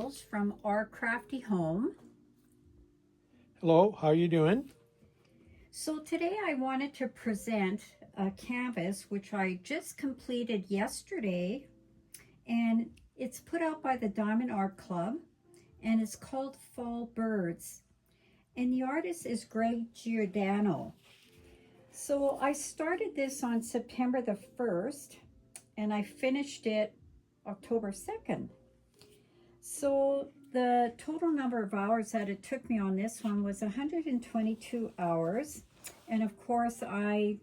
Jules from Our Crafty Home. Hello, how are you doing? So today I wanted to present a canvas which I just completed yesterday, and it's put out by the Diamond Art Club, and it's called Fall Birds, and the artist is Greg Giordano. So I started this on September the 1st and I finished it October 2nd. So the total number of hours that it took me on this one was 122 hours. And of course, I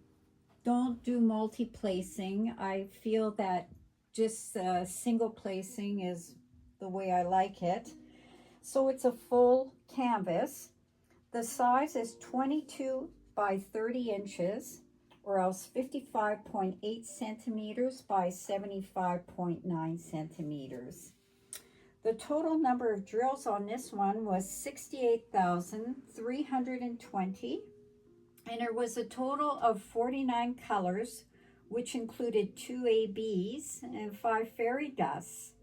don't do multi-placing. I feel that just single placing is the way I like it. So it's a full canvas. The size is 22 by 30 inches, or else 55.8 centimeters by 75.9 centimeters. The total number of drills on this one was 68,320, and there was a total of 49 colors, which included 2 ABs and 5 fairy dusts.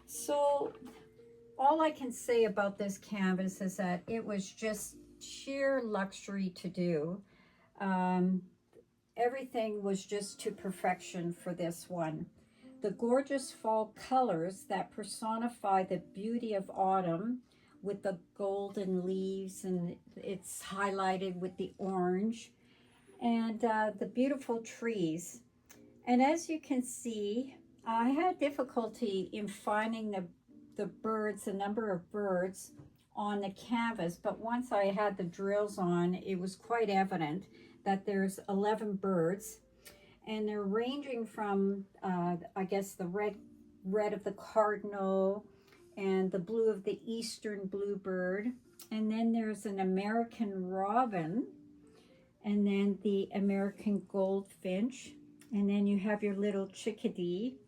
So all I can say about this canvas is that it was just sheer luxury to do. Everything was just to perfection for this one. The gorgeous fall colors that personify the beauty of autumn with the golden leaves, and it's highlighted with the orange, and the beautiful trees. And as you can see, I had difficulty in finding the birds, the number of birds on the canvas, but once I had the drills on, it was quite evident that there's 11 birds, and they're ranging from I guess the red of the cardinal and the blue of the eastern bluebird, and then there's an American robin, and then the American goldfinch, and then you have your little chickadee.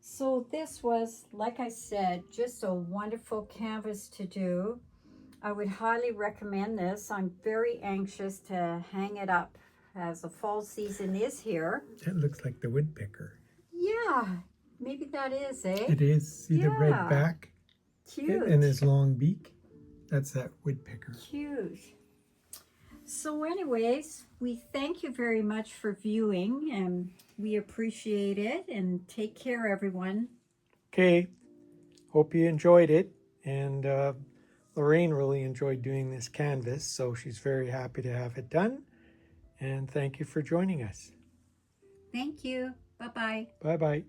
So this was, like I said, just a wonderful canvas to do. I would highly recommend this. I'm very anxious to hang it up as the fall season is here. That looks like the woodpecker. Yeah, maybe that is, eh? It is. See the red back? Cute. And his long beak? That's that woodpecker. Cute. So anyways, we thank you very much for viewing, and we appreciate it, and take care, everyone. Okay, hope you enjoyed it. And Lorraine really enjoyed doing this canvas, so she's very happy to have it done. And thank you for joining us. Thank you. Bye-bye. Bye-bye.